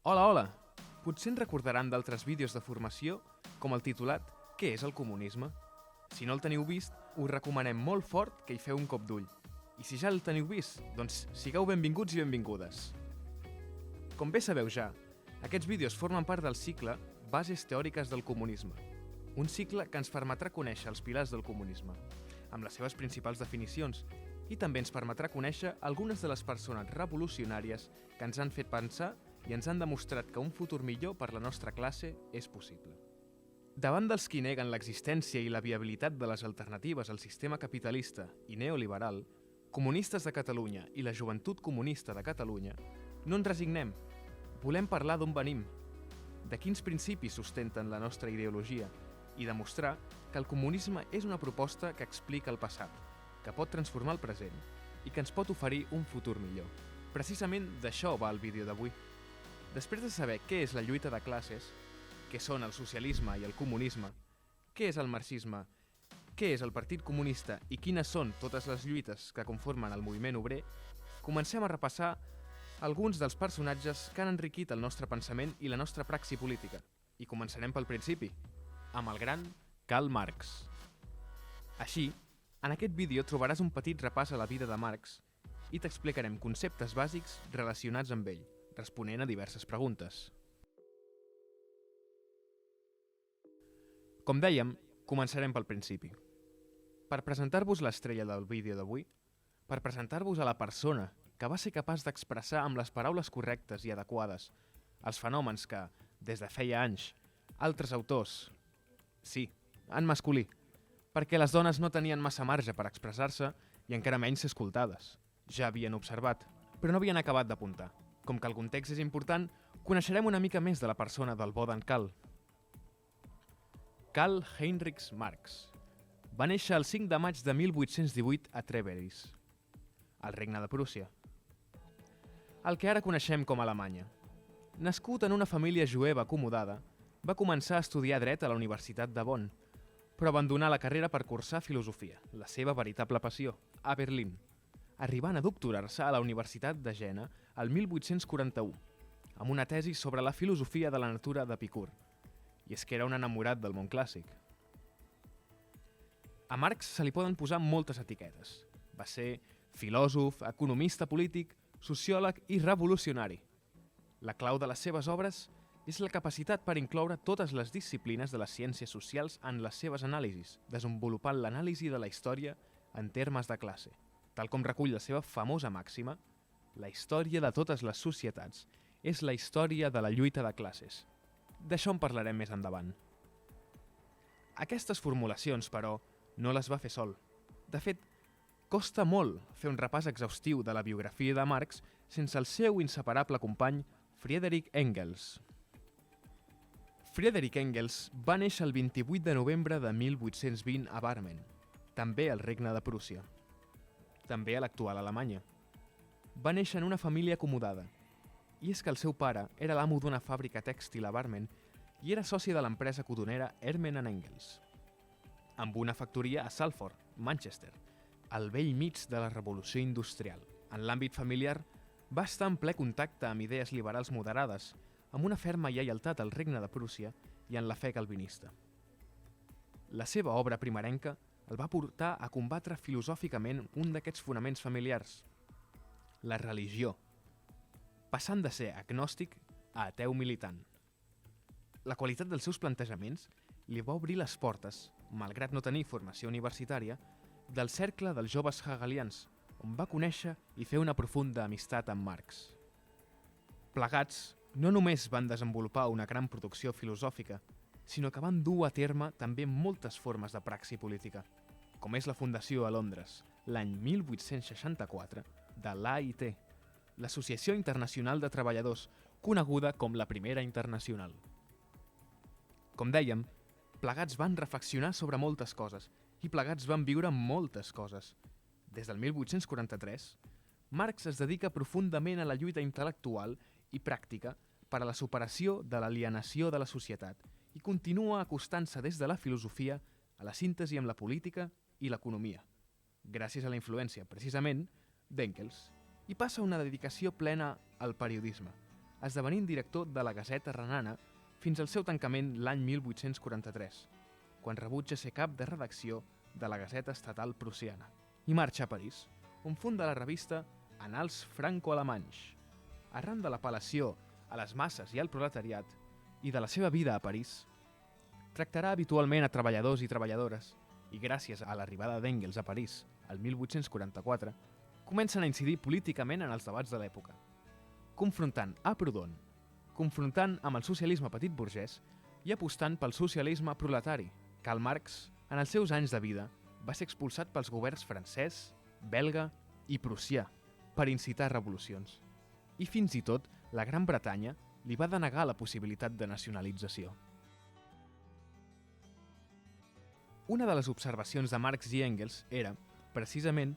Hola, hola! Potser en recordaran d'altres vídeos de formació com el titulat «Què és el comunisme?». Si no el teniu vist, us recomanem molt fort que hi feu un cop d'ull. I si ja el teniu vist, doncs sigueu benvinguts i benvingudes. Com bé sabeu ja, aquests vídeos formen part del cicle Bases teòriques del comunisme, un cicle que ens permetrà conèixer els pilars del comunisme, amb les seves principals definicions, i també ens permetrà conèixer algunes de les persones revolucionàries que ens han fet pensar i ens han demostrat que un futur millor per la nostra classe és possible. Davant dels qui neguen l'existència i la viabilitat de les alternatives al sistema capitalista i neoliberal, Comunistes de Catalunya i la Joventut Comunista de Catalunya, no ens resignem. Volem parlar d'on venim, de quins principis sustenten la nostra ideologia i demostrar que el comunisme és una proposta que explica el passat, que pot transformar el present i que ens pot oferir un futur millor. Precisament d'això va el vídeo d'avui. Després de saber què és la lluita de classes, què són el socialisme i el comunisme, què és el marxisme, què és el Partit Comunista i quines són totes les lluites que conformen el moviment obrer, comencem a repassar alguns dels personatges que han enriquit el nostre pensament i la nostra praxi política. I començarem pel principi, amb el gran Karl Marx. Així, en aquest vídeo trobaràs un petit repàs a la vida de Marx i t'explicarem conceptes bàsics relacionats amb ell, responent a diverses preguntes. Com dèiem, començarem pel principi. Per presentar-vos l'estrella del vídeo d'avui, per presentar-vos a la persona que va ser capaç d'expressar amb les paraules correctes i adequades els fenòmens que, des de feia anys, altres autors, sí, en masculí, perquè les dones no tenien massa marge per expressar-se i encara menys ser escoltades. Ja havien observat, però no havien acabat d'apuntar. Com que el context és important, coneixerem una mica més de la persona del bo d'en Karl. Karl Heinrich Marx va néixer el 5 de maig de 1818 a Treveris, al Regne de Prússia, el que ara coneixem com Alemanya. Nascut en una família jueva acomodada, va començar a estudiar dret a la Universitat de Bonn, però abandonà la carrera per cursar filosofia, la seva veritable passió, a Berlín, arribant a doctorar-se a la Universitat de Jena el 1841, amb una tesi sobre la filosofia de la natura d'Epicur, i és que era un enamorat del món clàssic. A Marx se li poden posar moltes etiquetes. Va ser filòsof, economista polític, sociòleg i revolucionari. La clau de les seves obres és la capacitat per incloure totes les disciplines de les ciències socials en les seves anàlisis, desenvolupant l'anàlisi de la història en termes de classe. Tal com recull la seva famosa màxima, la història de totes les societats és la història de la lluita de classes. D'això en parlarem més endavant. Aquestes formulacions, però, no les va fer sol. De fet, costa molt fer un repàs exhaustiu de la biografia de Marx sense el seu inseparable company Friedrich Engels. Friedrich Engels va néixer el 28 de novembre de 1820 a Barmen, també al Regne de Prússia, també a l'actual Alemanya. Va néixer en una família acomodada, i és que el seu pare era l'amo d'una fàbrica tèxtil a Barmen i era soci de l'empresa cotonera Ermen & Engels, amb una factoria a Salford, Manchester, al bell mig de la revolució industrial. En l'àmbit familiar, va estar en ple contacte amb idees liberals moderades, amb una ferma lleialtat al Regne de Prússia i en la fe calvinista. La seva obra primerenca el va portar a combatre filosòficament un d'aquests fonaments familiars, la religió, passant de ser agnòstic a ateu militant. La qualitat dels seus plantejaments li va obrir les portes, malgrat no tenir formació universitària, del cercle dels joves hegelians, on va conèixer i fer una profunda amistat amb Marx. Plegats, no només van desenvolupar una gran producció filosòfica, sinó que van dur a terme també moltes formes de praxi política, com és la fundació a Londres, l'any 1864, de l'AIT, l'Associació Internacional de Treballadors, coneguda com la Primera Internacional. Com dèiem, plegats van reflexionar sobre moltes coses i plegats van viure moltes coses. Des del 1843, Marx es dedica profundament a la lluita intel·lectual i pràctica per a la superació de l'alienació de la societat i continua acostant-se des de la filosofia a la síntesi amb la política i l'economia, gràcies a la influència, precisament, d'Engels, i passa una dedicació plena al periodisme, esdevenint director de la Gaceta Renana fins al seu tancament l'any 1843, quan rebutja ser cap de redacció de la Gaceta Estatal Prussiana i marxa a París, on funda la revista Annals Franco-Alemanys. Arran de l'apel·lació a les masses i al proletariat i de la seva vida a París, tractarà habitualment a treballadors i treballadores i gràcies a l'arribada d'Engels a París el 1844, comencen a incidir políticament en els debats de l'època, confrontant a Proudhon, confrontant amb el socialisme petit burgès i apostant pel socialisme proletari. Karl Marx, en els seus anys de vida, va ser expulsat pels governs francès, belga i prussià per incitar revolucions. I fins i tot la Gran Bretanya li va denegar la possibilitat de nacionalització. Una de les observacions de Marx i Engels era, precisament,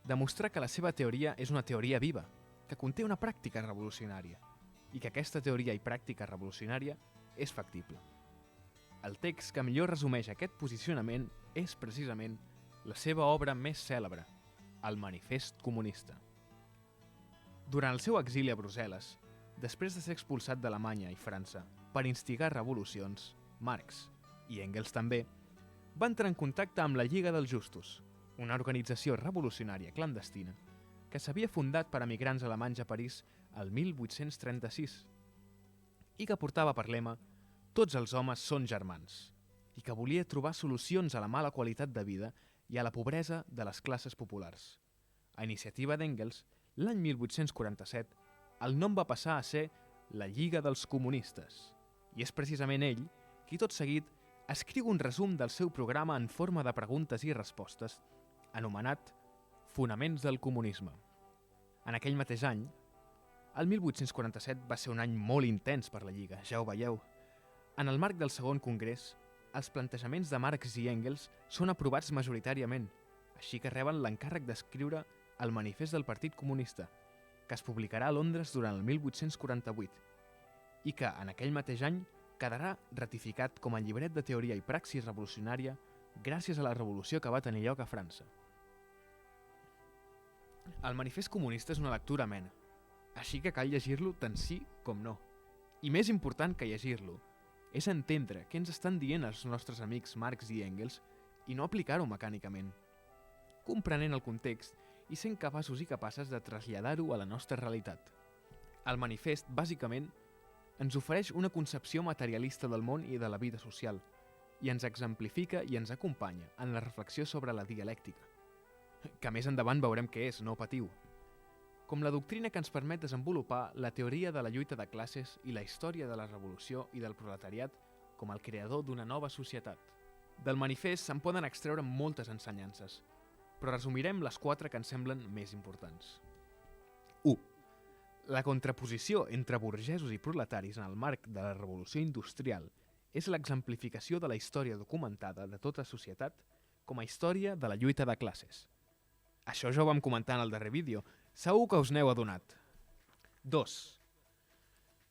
demostrar que la seva teoria és una teoria viva, que conté una pràctica revolucionària, i que aquesta teoria i pràctica revolucionària és factible. El text que millor resumeix aquest posicionament és precisament la seva obra més cèlebre, el Manifest Comunista. Durant el seu exili a Brussel·les, després de ser expulsat d'Alemanya i França per instigar revolucions, Marx, i Engels també, va entrar en contacte amb la Lliga dels Justos, una organització revolucionària clandestina que s'havia fundat per emigrants alemanys a París el 1836 i que portava per lema «Tots els homes són germans» i que volia trobar solucions a la mala qualitat de vida i a la pobresa de les classes populars. A iniciativa d'Engels, l'any 1847, el nom va passar a ser la Lliga dels Comunistes i és precisament ell qui tot seguit escriu un resum del seu programa en forma de preguntes i respostes anomenat Fonaments del Comunisme. En aquell mateix any, el 1847 va ser un any molt intens per la Lliga, ja ho veieu. En el marc del segon congrés, els plantejaments de Marx i Engels són aprovats majoritàriament, així que reben l'encàrrec d'escriure el Manifest del Partit Comunista, que es publicarà a Londres durant el 1848 i que, en aquell mateix any, quedarà ratificat com a llibret de teoria i praxis revolucionària gràcies a la revolució que va tenir lloc a França. El Manifest Comunista és una lectura amena, així que cal llegir-lo tant sí com no. I més important que llegir-lo és entendre què ens estan dient els nostres amics Marx i Engels i no aplicar-ho mecànicament, comprenent el context i sent capaços i capaces de traslladar-ho a la nostra realitat. El manifest, bàsicament, ens ofereix una concepció materialista del món i de la vida social, i ens exemplifica i ens acompanya en la reflexió sobre la dialèctica, que més endavant veurem què és, no patiu, com la doctrina que ens permet desenvolupar la teoria de la lluita de classes i la història de la revolució i del proletariat com el creador d'una nova societat. Del manifest se'n poden extreure moltes ensenyances, però resumirem les 4 que ens semblen més importants. 1. La contraposició entre burgesos i proletaris en el marc de la revolució industrial és l'exemplificació de la història documentada de tota societat com a història de la lluita de classes. Això ja ho vam comentar en el darrer vídeo, segur que us n'heu adonat. 2.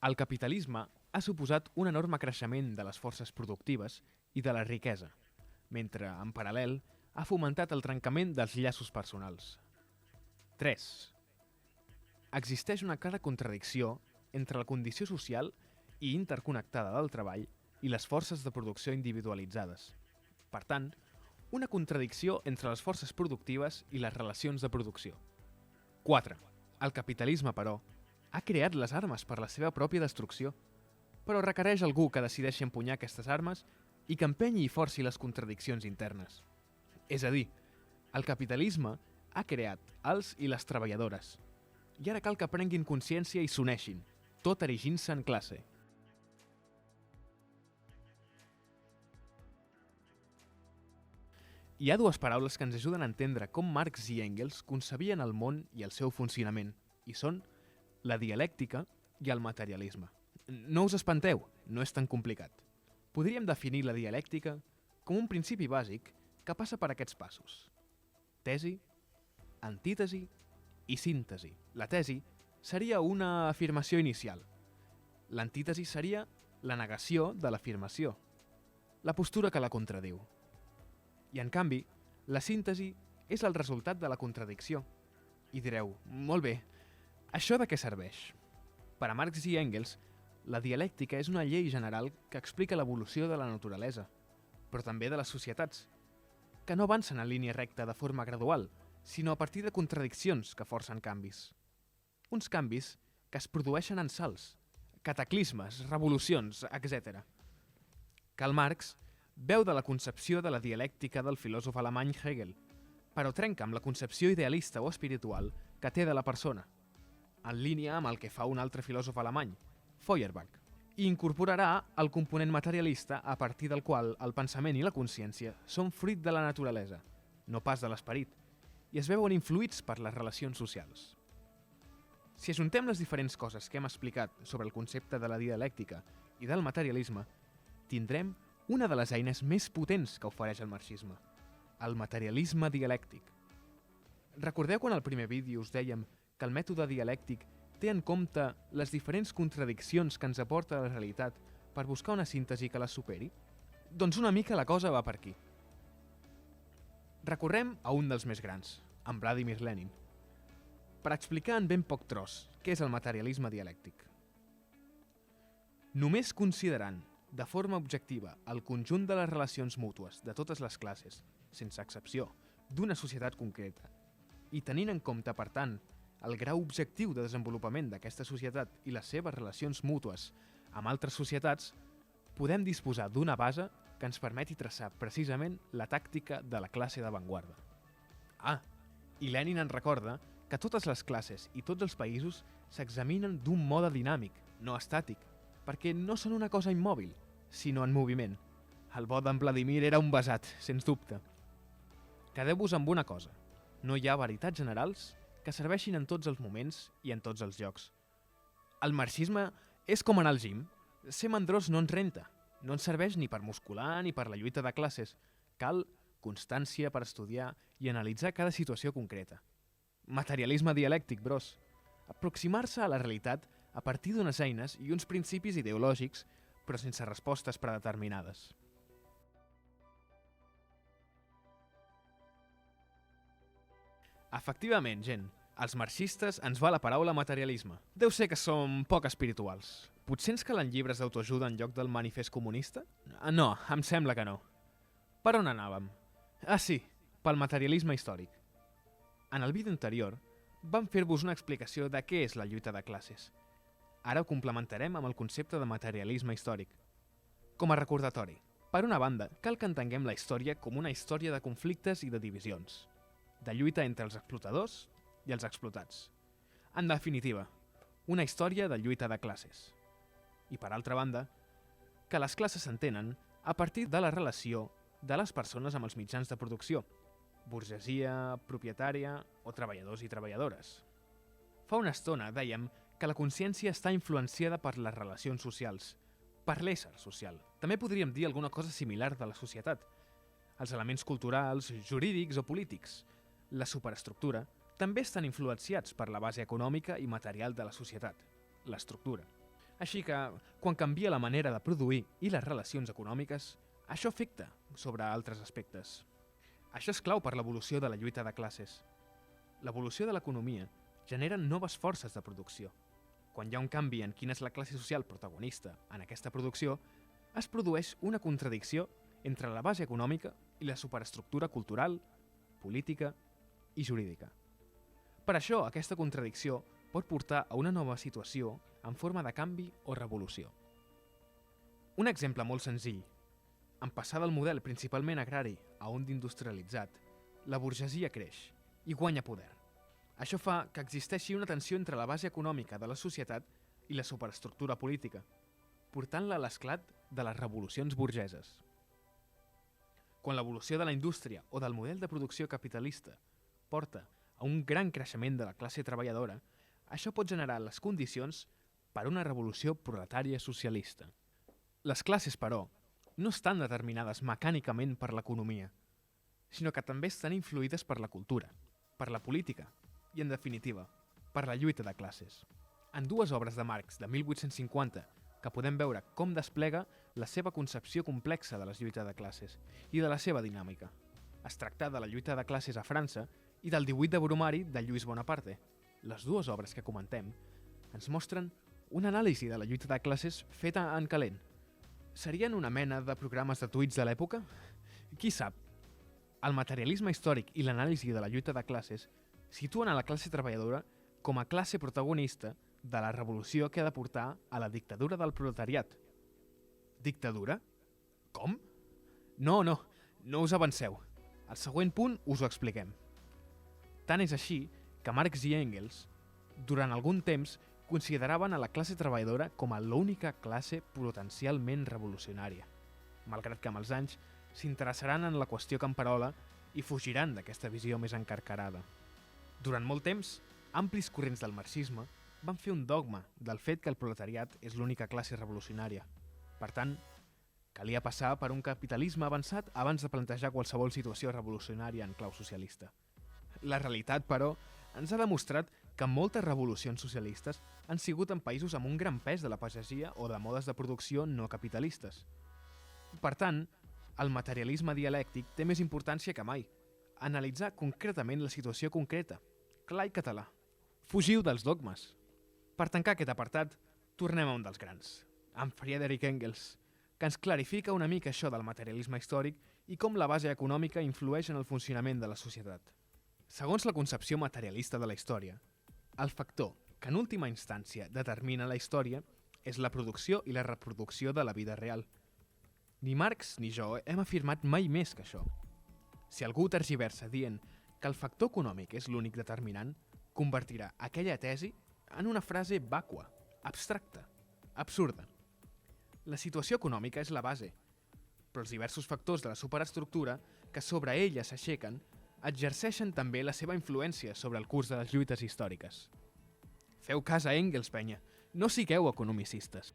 El capitalisme ha suposat un enorme creixement de les forces productives i de la riquesa, mentre, en paral·lel, ha fomentat el trencament dels llaços personals. 3. Existeix una clara contradicció entre la condició social i interconnectada del treball i les forces de producció individualitzades. Per tant, una contradicció entre les forces productives i les relacions de producció. 4. El capitalisme, però, ha creat les armes per la seva pròpia destrucció, però requereix algú que decideixi empunyar aquestes armes i que empenyi i forci les contradiccions internes. És a dir, el capitalisme ha creat els i les treballadores, i ara cal que prenguin consciència i s'uneixin, tot erigint-se en classe. Hi ha 2 paraules que ens ajuden a entendre com Marx i Engels concebien el món i el seu funcionament, i són la dialèctica i el materialisme. No us espanteu, no és tan complicat. Podríem definir la dialèctica com un principi bàsic que passa per aquests passos: tesi, antítesi i síntesi. La tesi seria una afirmació inicial. L'antítesi seria la negació de l'afirmació, la postura que la contradiu. I, en canvi, la síntesi és el resultat de la contradicció. I direu, molt bé, això de què serveix? Per a Marx i Engels, la dialèctica és una llei general que explica l'evolució de la naturalesa, però també de les societats, que no avancen en línia recta de forma gradual, sinó a partir de contradiccions que forcen canvis. Uns canvis que es produeixen en salts, cataclismes, revolucions, etc. Karl Marx veu de la concepció de la dialèctica del filòsof alemany Hegel, però trenca amb la concepció idealista o espiritual que té de la persona, en línia amb el que fa un altre filòsof alemany, Feuerbach, i incorporarà el component materialista a partir del qual el pensament i la consciència són fruit de la naturalesa, no pas de l'esperit, i es veuen influïts per les relacions socials. Si ajuntem les diferents coses que hem explicat sobre el concepte de la dialèctica i del materialisme, tindrem una de les eines més potents que ofereix el marxisme, el materialisme dialèctic. Recordeu quan al primer vídeo us dèiem que el mètode dialèctic té en compte les diferents contradiccions que ens aporta la realitat per buscar una síntesi que les superi? Doncs una mica la cosa va per aquí. Recorrem a un dels més grans, en Vladimir Lenin, per explicar en ben poc tros què és el materialisme dialèctic. Només considerant de forma objectiva el conjunt de les relacions mútues de totes les classes, sense excepció, d'una societat concreta, i tenint en compte, per tant, el grau objectiu de desenvolupament d'aquesta societat i les seves relacions mútues amb altres societats, podem disposar d'una base que ens permeti traçar precisament la tàctica de la classe d'avantguarda. I Lenin ens recorda que totes les classes i tots els països s'examinen d'un mode dinàmic, no estàtic, perquè no són una cosa immòbil, sinó en moviment. El bo d'en Vladimir era un besat, sens dubte. Quedeu-vos amb una cosa, no hi ha veritats generals que serveixin en tots els moments i en tots els llocs. El marxisme és com anar al gim. Ser mandrós no ens renta, no ens serveix ni per muscular ni per la lluita de classes. Cal constància per estudiar i analitzar cada situació concreta. Materialisme dialèctic, bros. Aproximar-se a la realitat a partir d'unes eines i uns principis ideològics, però sense respostes predeterminades. Efectivament, gent, als marxistes ens va la paraula materialisme. Deu ser que som poc espirituals. Potser ens calen llibres d'autoajuda en lloc del manifest comunista? No, em sembla que no. Per on anàvem? Sí, pel materialisme històric. En el vídeo anterior vam fer-vos una explicació de què és la lluita de classes. Ara ho complementarem amb el concepte de materialisme històric. Com a recordatori, per una banda, cal que entenguem la història com una història de conflictes i de divisions, de lluita entre els explotadors i els explotats. En definitiva, una història de lluita de classes. I per altra banda, que les classes s'entenen a partir de la relació de les persones amb els mitjans de producció, burgesia, propietària o treballadors i treballadores. Fa una estona dèiem que la consciència està influenciada per les relacions socials, per l'ésser social. També podríem dir alguna cosa similar de la societat, els elements culturals, jurídics o polítics. La superestructura també estan influenciats per la base econòmica i material de la societat, l'estructura. Així que, quan canvia la manera de produir i les relacions econòmiques, això afecta sobre altres aspectes. Això és clau per l'evolució de la lluita de classes. L'evolució de l'economia genera noves forces de producció. Quan hi ha un canvi en quina és la classe social protagonista en aquesta producció, es produeix una contradicció entre la base econòmica i la superestructura cultural, política i jurídica. Per això, aquesta contradicció pot portar a una nova situació en forma de canvi o revolució. Un exemple molt senzill. En passar del model principalment agrari a un d'industrialitzat, la burgesia creix i guanya poder. Això fa que existeixi una tensió entre la base econòmica de la societat i la superestructura política, portant-la a l'esclat de les revolucions burgeses. Quan l'evolució de la indústria o del model de producció capitalista porta a un gran creixement de la classe treballadora, això pot generar les condicions per a una revolució proletària socialista. Les classes, però, no estan determinades mecànicament per l'economia, sinó que també estan influïdes per la cultura, per la política i, en definitiva, per la lluita de classes. En dues obres de Marx de 1850 que podem veure com desplega la seva concepció complexa de la lluita de classes i de la seva dinàmica. Es tracta de la lluita de classes a França i del 18 de Bromari de Lluís Bonaparte. Les dues obres que comentem ens mostren Una anàlisi de la lluita de classes feta en calent. Serien una mena de programes de tuits de l'època? Qui sap? El materialisme històric i l'anàlisi de la lluita de classes situen a la classe treballadora com a classe protagonista de la revolució que ha de portar a la dictadura del proletariat. Dictadura? Com? No us avanceu. Al següent punt us ho expliquem. Tant és així que Marx i Engels, durant algun temps, consideraven a la classe treballadora com a l'única classe potencialment revolucionària, malgrat que amb els anys s'interessaran en la qüestió camperola i fugiran d'aquesta visió més encarcarada. Durant molt temps, amplis corrents del marxisme van fer un dogma del fet que el proletariat és l'única classe revolucionària. Per tant, calia passar per un capitalisme avançat abans de plantejar qualsevol situació revolucionària en clau socialista. La realitat, però, ens ha demostrat que moltes revolucions socialistes han sigut en països amb un gran pes de la pagesia o de modes de producció no capitalistes. Per tant, el materialisme dialèctic té més importància que mai. Analitzar concretament la situació concreta. Clar i català. Fugiu dels dogmes. Per tancar aquest apartat, tornem a un dels grans, amb Friedrich Engels, que ens clarifica una mica això del materialisme històric i com la base econòmica influeix en el funcionament de la societat. Segons la concepció materialista de la història, el factor que en última instància determina la història és la producció i la reproducció de la vida real. Ni Marx ni jo hem afirmat mai més que això. Si algú tergiversa dient que el factor econòmic és l'únic determinant, convertirà aquella tesi en una frase vàcua, abstracta, absurda. La situació econòmica és la base, però els diversos factors de la superestructura que sobre ella s'aixequen exerceixen també la seva influència sobre el curs de les lluites històriques. Feu cas a Engels, penya, no sigueu economicistes.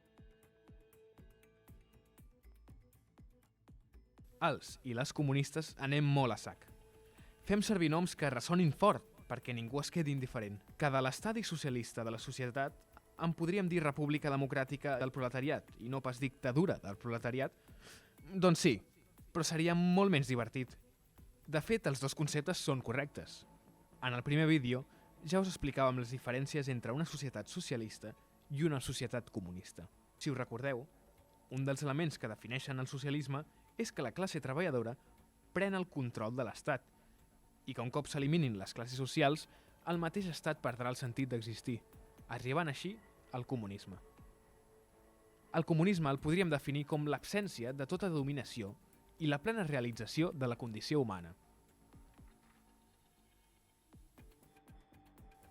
Els i les comunistes anem molt a sac. Fem servir noms que ressonin fort perquè ningú es quedi indiferent. Que de l'estadi socialista de la societat en podríem dir república democràtica del proletariat i no pas dictadura del proletariat? Doncs sí, però seria molt menys divertit. De fet, els dos conceptes són correctes. En el primer vídeo ja us explicàvem les diferències entre una societat socialista i una societat comunista. Si us recordeu, un dels elements que defineixen el socialisme és que la classe treballadora pren el control de l'Estat i que un cop s'eliminin les classes socials, el mateix Estat perdrà el sentit d'existir, arribant així al comunisme. El comunisme el podríem definir com l'absència de tota dominació i la plena realització de la condició humana.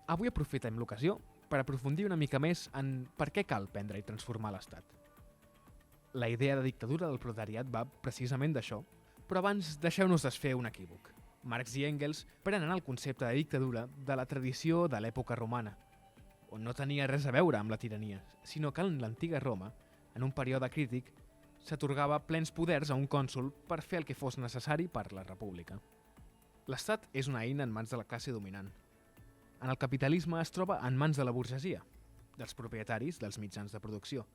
Avui aprofitem l'ocasió per aprofundir una mica més en per què cal prendre i transformar l'Estat. La idea de dictadura del proletariat va precisament d'això, però abans deixeu-nos desfer un equívoc. Marx i Engels prenen el concepte de dictadura de la tradició de l'època romana, on no tenia res a veure amb la tirania, sinó que en l'antiga Roma, en un període crític, s'atorgava plens poders a un cònsol per fer el que fos necessari per la república. L'Estat és una eina en mans de la classe dominant. En el capitalisme es troba en mans de la burgesia, dels propietaris dels mitjans de producció,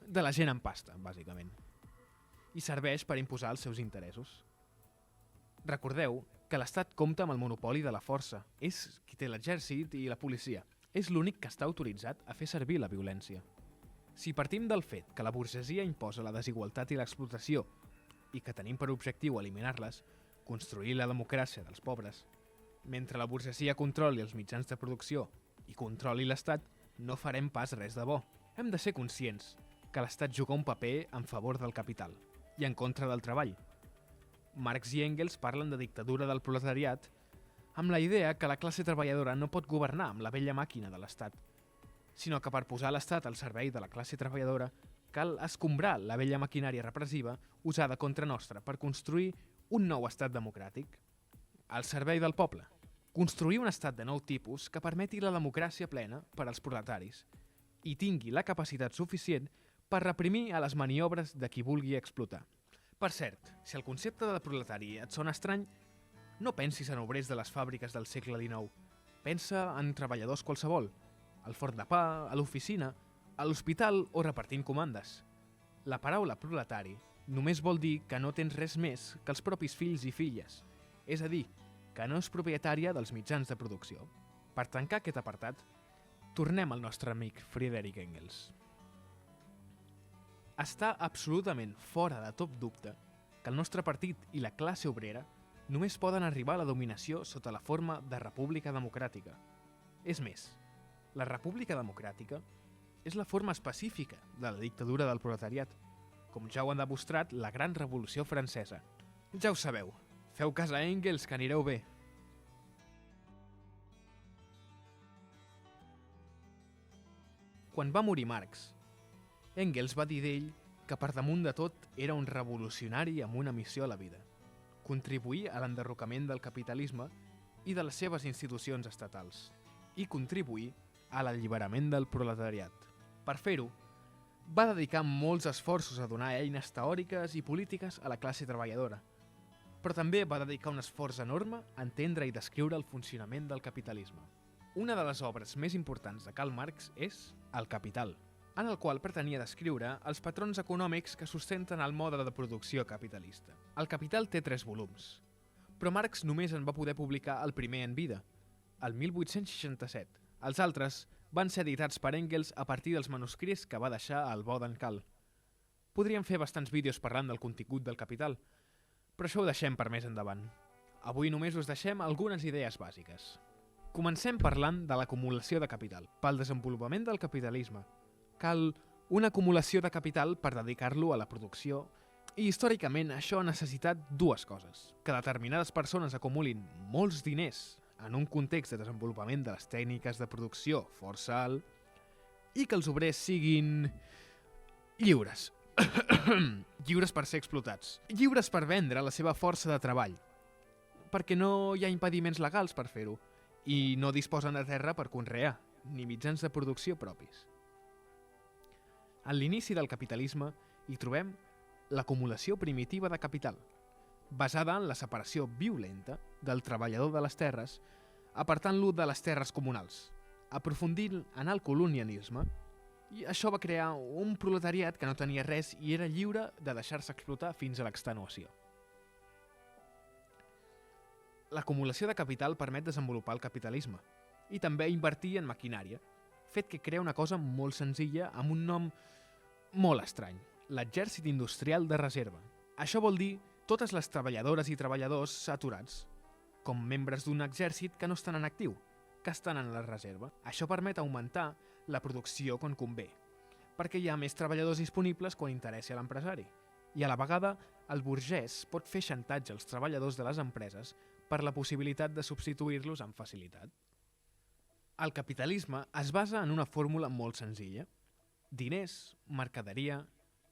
de la gent amb pasta, bàsicament, i serveix per imposar els seus interessos. Recordeu que l'Estat compta amb el monopoli de la força, és qui té l'exèrcit i la policia, és l'únic que està autoritzat a fer servir la violència. Si partim del fet que la burgesia imposa la desigualtat i l'explotació i que tenim per objectiu eliminar-les, construir la democràcia dels pobres, mentre la burgesia controli els mitjans de producció i controli l'Estat, no farem pas res de bo. Hem de ser conscients que l'Estat juga un paper en favor del capital i en contra del treball. Marx i Engels parlen de dictadura del proletariat amb la idea que la classe treballadora no pot governar amb la vella màquina de l'Estat, sinó que per posar l'Estat al servei de la classe treballadora cal escombrar la vella maquinària repressiva usada contra nostra per construir un nou estat democràtic, al servei del poble. Construir un estat de nou tipus que permeti la democràcia plena per als proletaris i tingui la capacitat suficient per reprimir a les maniobres de qui vulgui explotar. Per cert, si el concepte de proletari et sona estrany, no pensis en obrers de les fàbriques del segle XIX. Pensa en treballadors qualsevol, al forn de pa, a l'oficina, a l'hospital o repartint comandes. La paraula proletari només vol dir que no tens res més que els propis fills i filles, és a dir, que no és propietària dels mitjans de producció. Per tancar aquest apartat, Tornem al nostre amic Friedrich Engels. Està absolutament fora de tot dubte que el nostre partit i la classe obrera només poden arribar a la dominació sota la forma de república democràtica. És més, la república democràtica és la forma específica de la dictadura del proletariat, com ja ho ha demostrat la Gran Revolució Francesa. Ja ho sabeu, feu cas a Engels que anireu bé. Quan va morir Marx, Engels va dir d'ell que per damunt de tot era un revolucionari amb una missió a la vida: contribuir a l'enderrocament del capitalisme i de les seves institucions estatals, i contribuir a l'alliberament del proletariat. Per fer-ho, va dedicar molts esforços a donar eines teòriques i polítiques a la classe treballadora, però també va dedicar un esforç enorme a entendre i descriure el funcionament del capitalisme. Una de les obres més importants de Karl Marx és El Capital, en el qual pretenia descriure els patrons econòmics que sustenten el mode de producció capitalista. El Capital té 3 volums, però Marx només en va poder publicar el primer en vida, el 1867. Els altres van ser editats per Engels a partir dels manuscrits que va deixar al Bodenkahl. Podríem fer bastants vídeos parlant del contingut del Capital, però això ho deixem per més endavant. Avui només us deixem algunes idees bàsiques. Comencem parlant de l'acumulació de capital. Pel desenvolupament del capitalisme, cal una acumulació de capital per dedicar-lo a la producció, i històricament això ha necessitat 2 coses: que determinades persones acumulin molts diners en un context de desenvolupament de les tècniques de producció força alt, i que els obrers siguin lliures. Lliures per ser explotats. Lliures per vendre la seva força de treball, perquè no hi ha impediments legals per fer-ho, i no disposen de terra per conrear, ni mitjans de producció propis. A l'inici del capitalisme hi trobem l'acumulació primitiva de capital, basada en la separació violenta del treballador de les terres, apartant-lo de les terres comunals, aprofundint en el colonialisme, i això va crear un proletariat que no tenia res i era lliure de deixar-se explotar fins a l'extenuació. L'acumulació de capital permet desenvolupar el capitalisme i també invertir en maquinària, fet que crea una cosa molt senzilla amb un nom molt estrany: l'exèrcit industrial de reserva. Això vol dir totes les treballadores i treballadors aturats, com membres d'un exèrcit que no estan en actiu, que estan en la reserva. Això permet augmentar la producció quan convé, perquè hi ha més treballadors disponibles quan interessa a l'empresari, i a la vegada el burgès pot fer xantatge als treballadors de les empreses per la possibilitat de substituir-los amb facilitat. El capitalisme es basa en una fórmula molt senzilla: diners, mercaderia,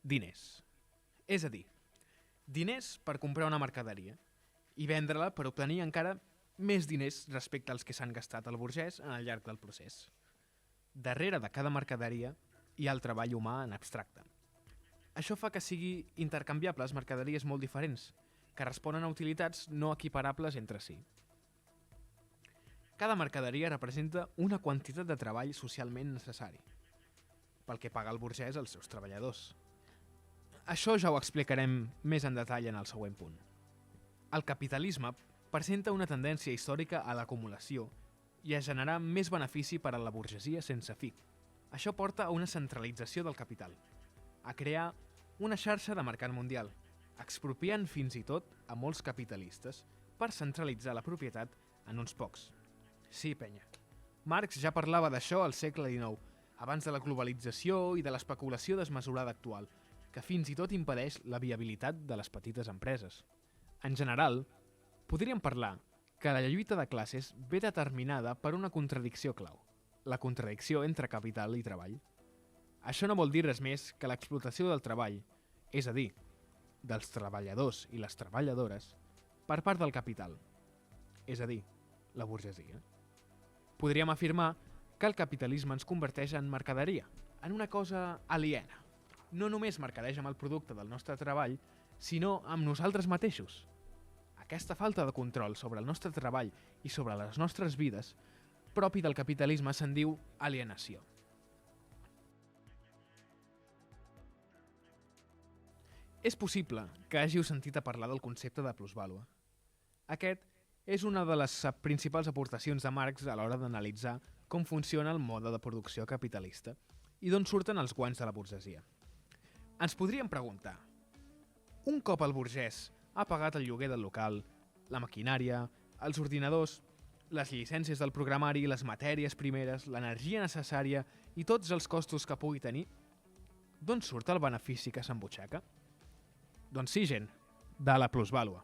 diners. És a dir, diners per comprar una mercaderia i vendre-la per obtenir encara més diners respecte als que s'han gastat el burgès al llarg del procés. Darrere de cada mercaderia hi ha el treball humà en abstracte. Això fa que sigui intercanviables mercaderies molt diferents, que responen a utilitats no equiparables entre si. Cada mercaderia representa una quantitat de treball socialment necessari, pel que paga el burgès als seus treballadors. Això ja ho explicarem més en detall en el següent punt. El capitalisme presenta una tendència històrica a l'acumulació i a generar més benefici per a la burgesia sense fi. Això porta a una centralització del capital, a crear una xarxa de mercat mundial, expropiant fins i tot a molts capitalistes per centralitzar la propietat en uns pocs. Sí, penya. Marx ja parlava d'això al segle XIX, abans de la globalització i de l'especulació desmesurada actual, que fins i tot impedeix la viabilitat de les petites empreses. En general, podríem parlar que la lluita de classes ve determinada per una contradicció clau: la contradicció entre capital i treball. Això no vol dir res més que l'explotació del treball, és a dir, dels treballadors i les treballadores, per part del capital, és a dir, la burgesia. Podríem afirmar que el capitalisme ens converteix en mercaderia, en una cosa aliena. No només mercadeja amb el producte del nostre treball, sinó amb nosaltres mateixos. Aquesta falta de control sobre el nostre treball i sobre les nostres vides, propi del capitalisme, se'n diu alienació. És possible que hàgiu sentit a parlar del concepte de plusvàlua. Aquest és una de les principals aportacions de Marx a l'hora d'analitzar com funciona el mode de producció capitalista i d'on surten els guanys de la burgesia. Ens podríem preguntar, un cop el burgès ha pagat el lloguer del local, la maquinària, els ordinadors, les llicències del programari, les matèries primeres, l'energia necessària i tots els costos que pugui tenir, d'on surt el benefici que s'embutxaca? Doncs sí, gent, de la plusvàlua.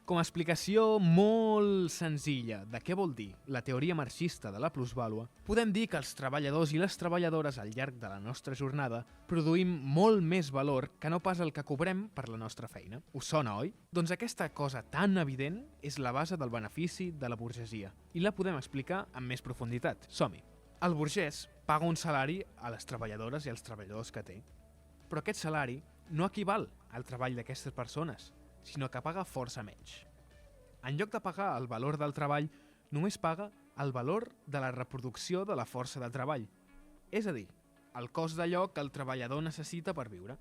Com a explicació molt senzilla de què vol dir la teoria marxista de la plusvàlua, podem dir que els treballadors i les treballadores al llarg de la nostra jornada produïm molt més valor que no pas el que cobrem per la nostra feina. Us sona, oi? Doncs aquesta cosa tan evident és la base del benefici de la burgesia i la podem explicar amb més profunditat. Som-hi! El burgès paga un salari a les treballadores i als treballadors que té, però aquest salari no equival al treball d'aquestes persones, sinó que paga força menys. En lloc de pagar el valor del treball, només paga el valor de la reproducció de la força de treball, és a dir, el cost d'allò que el treballador necessita per viure,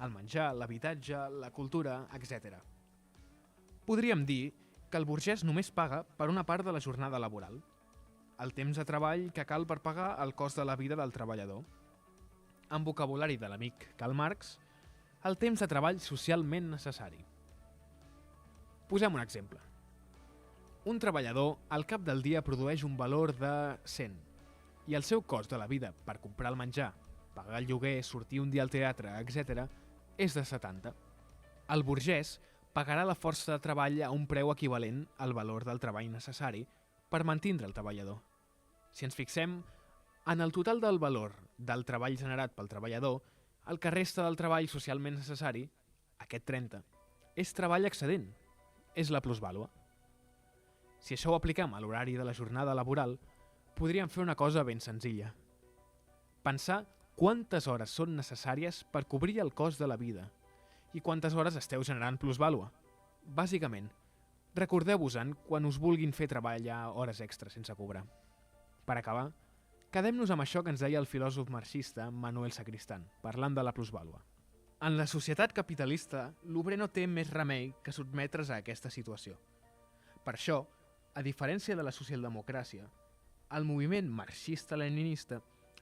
el menjar, l'habitatge, la cultura, etc. Podríem dir que el burgès només paga per una part de la jornada laboral, el temps de treball que cal per pagar el cost de la vida del treballador. En vocabulari de l'amic Karl Marx, el temps de treball socialment necessari. Posem un exemple. Un treballador al cap del dia produeix un valor de 100 i el seu cost de la vida per comprar el menjar, pagar el lloguer, sortir un dia al teatre, etc., és de 70. El burgès pagarà la força de treball a un preu equivalent al valor del treball necessari per mantindre el treballador. Si ens fixem en el total del valor del treball generat pel treballador, el que resta del treball socialment necessari, aquest 30, és treball excedent, és la plusvàlua. Si això ho apliquem a l'horari de la jornada laboral, podríem fer una cosa ben senzilla. Pensar quantes hores són necessàries per cobrir el cost de la vida i quantes hores esteu generant plusvàlua. Bàsicament, recordeu-vos-en quan us vulguin fer treballar hores extres sense cobrar. Per acabar, quedem-nos amb això que ens deia el filòsof marxista Manuel Sacristán, parlant de la plusvàlua. En la societat capitalista, l'obrer no té més remei que sotmetre's a aquesta situació. Per això, a diferència de la socialdemocràcia, el moviment marxista-leninista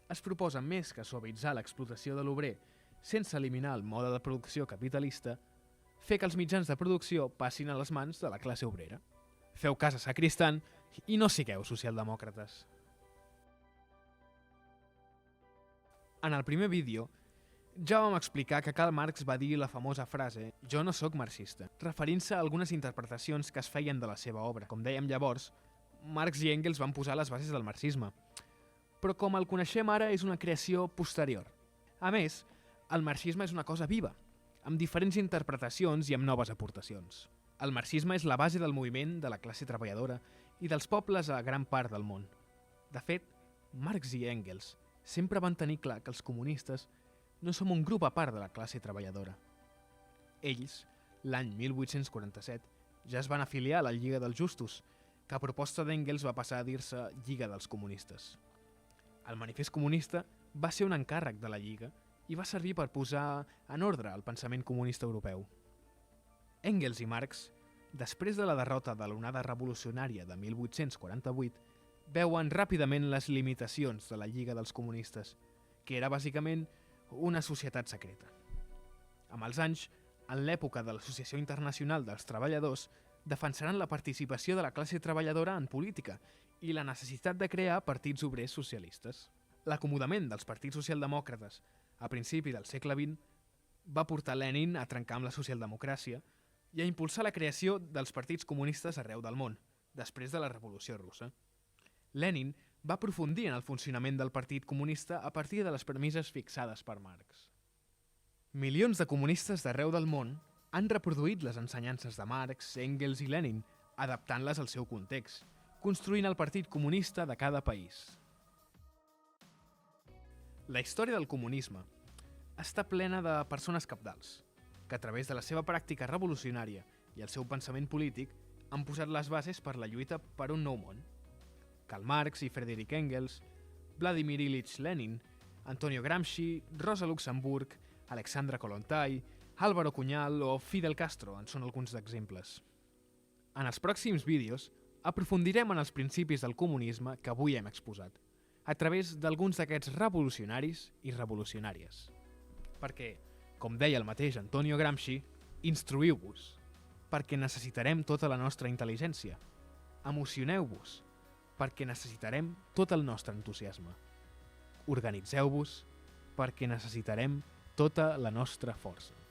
es proposa més que suavitzar l'explotació de l'obrer sense eliminar el mode de producció capitalista, fer que els mitjans de producció passin a les mans de la classe obrera. Feu cas a Sacristán i no sigueu socialdemòcrates. En el primer vídeo, ja vam explicar que Karl Marx va dir la famosa frase «Jo no sóc marxista», referint-se a algunes interpretacions que es feien de la seva obra. Com dèiem llavors, Marx i Engels van posar les bases del marxisme, però com el coneixem ara és una creació posterior. A més, el marxisme és una cosa viva, amb diferents interpretacions i amb noves aportacions. El marxisme és la base del moviment de la classe treballadora i dels pobles a gran part del món. De fet, Marx i Engels sempre van tenir clar que els comunistes no som un grup a part de la classe treballadora. Ells, l'any 1847, ja es van afiliar a la Lliga dels Justos, que a proposta d'Engels va passar a dir-se Lliga dels Comunistes. El manifest comunista va ser un encàrrec de la Lliga i va servir per posar en ordre el pensament comunista europeu. Engels i Marx, després de la derrota de l'onada revolucionària de 1848, veuen ràpidament les limitacions de la Lliga dels Comunistes, que era bàsicament una societat secreta. Amb els anys, en l'època de l'Associació Internacional dels Treballadors, defensaran la participació de la classe treballadora en política i la necessitat de crear partits obrers socialistes. L'acomodament dels partits socialdemòcrates a principi del segle XX va portar Lenin a trencar amb la socialdemocràcia i a impulsar la creació dels partits comunistes arreu del món, després de la Revolució Russa. Lenin va aprofundir en el funcionament del Partit Comunista a partir de les premisses fixades per Marx. Milions de comunistes d'arreu del món han reproduït les ensenyances de Marx, Engels i Lenin, adaptant-les al seu context, construint el Partit Comunista de cada país. La història del comunisme està plena de persones cabdals, que a través de la seva pràctica revolucionària i el seu pensament polític han posat les bases per la lluita per un nou món. Karl Marx i Friedrich Engels, Vladimir Ilich Lenin, Antonio Gramsci, Rosa Luxemburg, Alexandra Kollontai, Álvaro Cuñal o Fidel Castro en són alguns d'exemples. En els pròxims vídeos aprofundirem en els principis del comunisme que avui hem exposat, a través d'alguns d'aquests revolucionaris i revolucionàries. Perquè, com deia el mateix Antonio Gramsci, instruïu-vos, perquè necessitarem tota la nostra intel·ligència. Emocioneu-vos, perquè necessitarem tot el nostre entusiasme. Organitzeu-vos, perquè necessitarem tota la nostra força.